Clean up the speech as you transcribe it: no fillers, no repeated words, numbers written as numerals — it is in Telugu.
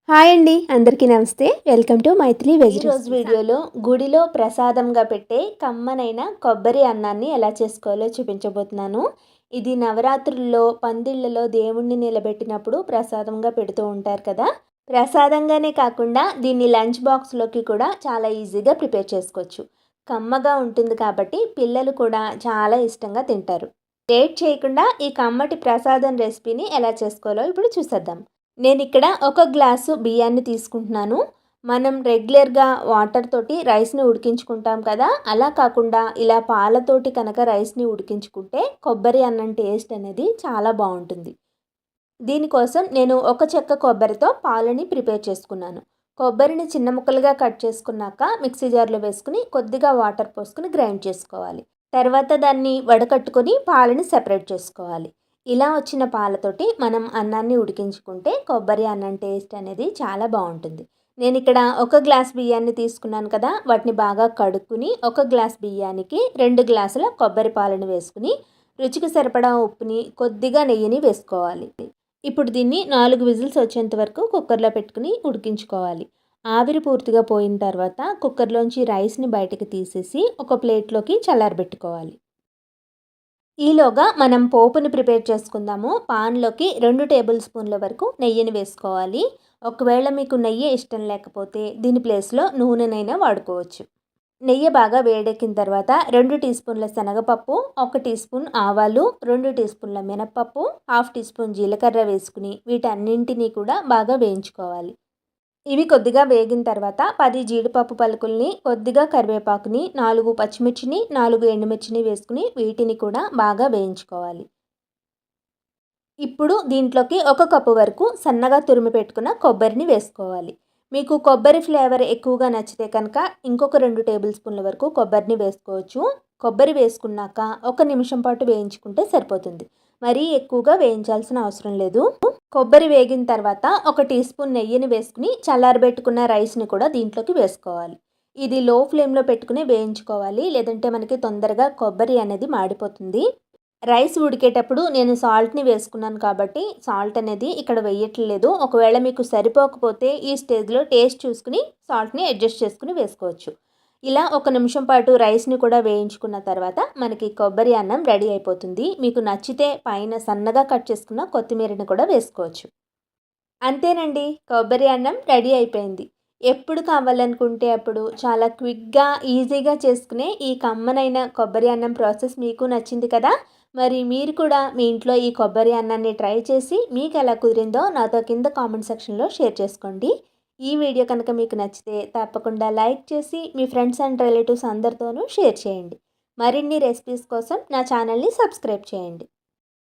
హాయ్ అండి, అందరికీ నమస్తే. Welcome to Mythili veg. ఈరోజు వీడియోలో గుడిలో ప్రసాదంగా పెట్టే కమ్మనైన కొబ్బరి అన్నాన్ని ఎలా చేసుకోవాలో చూపించబోతున్నాను. ఇది నవరాత్రుల్లో పందిళ్ళలో దేవుణ్ణి నిలబెట్టినప్పుడు ప్రసాదంగా పెడుతూ ఉంటారు కదా. ప్రసాదంగానే కాకుండా దీన్ని లంచ్ బాక్స్లోకి కూడా చాలా ఈజీగా ప్రిపేర్ చేసుకోవచ్చు. కమ్మగా ఉంటుంది కాబట్టి పిల్లలు కూడా చాలా ఇష్టంగా తింటారు. లేట్ చేయకుండా ఈ కమ్మటి ప్రసాదం రెసిపీని ఎలా చేసుకోవాలో ఇప్పుడు చూసేద్దాం. నేను ఇక్కడ ఒక గ్లాసు బియ్యాన్ని తీసుకుంటున్నాను. మనం రెగ్యులర్గా వాటర్ తోటి రైస్ని ఉడికించుకుంటాం కదా, అలా కాకుండా ఇలా పాలతోటి కనుక రైస్ని ఉడికించుకుంటే కొబ్బరి అన్నం టేస్ట్ అనేది చాలా బాగుంటుంది. దీనికోసం నేను ఒక చెక్క కొబ్బరితో పాలని ప్రిపేర్ చేసుకున్నాను. కొబ్బరిని చిన్న ముక్కలుగా కట్ చేసుకున్నాక మిక్సీ జార్లో వేసుకుని కొద్దిగా వాటర్ పోసుకుని గ్రైండ్ చేసుకోవాలి. తర్వాత దాన్ని వడకట్టుకొని పాలని సెపరేట్ చేసుకోవాలి. ఇలా వచ్చిన పాలతోటి మనం అన్నాన్ని ఉడికించుకుంటే కొబ్బరి అన్నం టేస్ట్ అనేది చాలా బాగుంటుంది. నేను ఇక్కడ ఒక గ్లాస్ బియ్యాన్ని తీసుకున్నాను కదా, వాటిని బాగా కడుక్కుని ఒక గ్లాస్ బియ్యానికి 2 గ్లాసుల కొబ్బరి పాలను వేసుకుని రుచికి సరిపడా ఉప్పుని కొద్దిగా నెయ్యిని వేసుకోవాలి. ఇప్పుడు దీన్ని 4 విజిల్స్ వచ్చేంత వరకు కుక్కర్లో పెట్టుకుని ఉడికించుకోవాలి. ఆవిరి పూర్తిగా పోయిన తర్వాత కుక్కర్లోంచి రైస్ని బయటకు తీసేసి ఒక ప్లేట్లోకి చల్లారబెట్టుకోవాలి. ఈలోగా మనం పోపుని ప్రిపేర్ చేసుకుందాము. పాన్లోకి 2 టేబుల్ స్పూన్ల వరకు నెయ్యిని వేసుకోవాలి. ఒకవేళ మీకు నెయ్యి ఇష్టం లేకపోతే దీని ప్లేస్లో నూనెనైనా వాడుకోవచ్చు. నెయ్యి బాగా వేడెక్కిన తర్వాత 2 టీ స్పూన్ల శనగపప్పు, 1 టీ స్పూన్ ఆవాలు, 2 టీ స్పూన్ల మినప్పప్పు, 1/2 టీ స్పూన్ జీలకర్ర వేసుకుని వీటన్నింటినీ కూడా బాగా వేయించుకోవాలి. ఇవి కొద్దిగా వేగిన తర్వాత 10 జీడిపప్పు పలుకుల్ని, కొద్దిగా కరివేపాకుని, 4 పచ్చిమిర్చిని, 4 ఎండుమిర్చిని వేసుకుని వీటిని కూడా బాగా వేయించుకోవాలి. ఇప్పుడు దీంట్లోకి 1 కప్పు వరకు సన్నగా తురిమి పెట్టుకున్న కొబ్బరిని వేసుకోవాలి. మీకు కొబ్బరి ఫ్లేవర్ ఎక్కువగా నచ్చితే కనుక ఇంకొక 2 టేబుల్ స్పూన్ల వరకు కొబ్బరిని వేసుకోవచ్చు. కొబ్బరి వేసుకున్నాక 1 నిమిషం పాటు వేయించుకుంటే సరిపోతుంది. మరీ ఎక్కువగా వేయించాల్సిన అవసరం లేదు. కొబ్బరి వేగిన తర్వాత 1 టీ స్పూన్ నెయ్యిని వేసుకుని చల్లారబెట్టుకున్న రైస్ని కూడా దీంట్లోకి వేసుకోవాలి. ఇది లో ఫ్లేమ్లో పెట్టుకుని వేయించుకోవాలి, లేదంటే మనకి తొందరగా కొబ్బరి అనేది మాడిపోతుంది. రైస్ ఉడికేటప్పుడు నేను సాల్ట్ని వేసుకున్నాను కాబట్టి సాల్ట్ అనేది ఇక్కడ వేయట్లేదు. ఒకవేళ మీకు సరిపోకపోతే ఈ స్టేజ్లో టేస్ట్ చూసుకుని సాల్ట్ని అడ్జస్ట్ చేసుకుని వేసుకోవచ్చు. ఇలా 1 నిమిషం పాటు రైస్ని కూడా వేయించుకున్న తర్వాత మనకి కొబ్బరి అన్నం రెడీ అయిపోతుంది. మీకు నచ్చితే పైన సన్నగా కట్ చేసుకున్న కొత్తిమీరని కూడా వేసుకోవచ్చు. అంతేనండి, కొబ్బరి అన్నం రెడీ అయిపోయింది. ఎప్పుడు కావాలనుకుంటే అప్పుడు చాలా క్విక్గా ఈజీగా చేసుకునే ఈ కమ్మనైన కొబ్బరి అన్నం ప్రాసెస్ మీకు నచ్చింది కదా. మరి మీరు కూడా మీ ఇంట్లో ఈ కొబ్బరి అన్నాన్ని ట్రై చేసి మీకు ఎలా కుదిరిందో నాతో కింద కామెంట్ సెక్షన్లో షేర్ చేసుకోండి. ఈ వీడియో కనుక మీకు నచ్చితే తప్పకుండా లైక్ చేసి మీ ఫ్రెండ్స్ అండ్ రిలేటివ్స్ అందరితోనూ షేర్ చేయండి. మరిన్ని రెసిపీస్ కోసం నా ఛానల్ని సబ్స్క్రైబ్ చేయండి.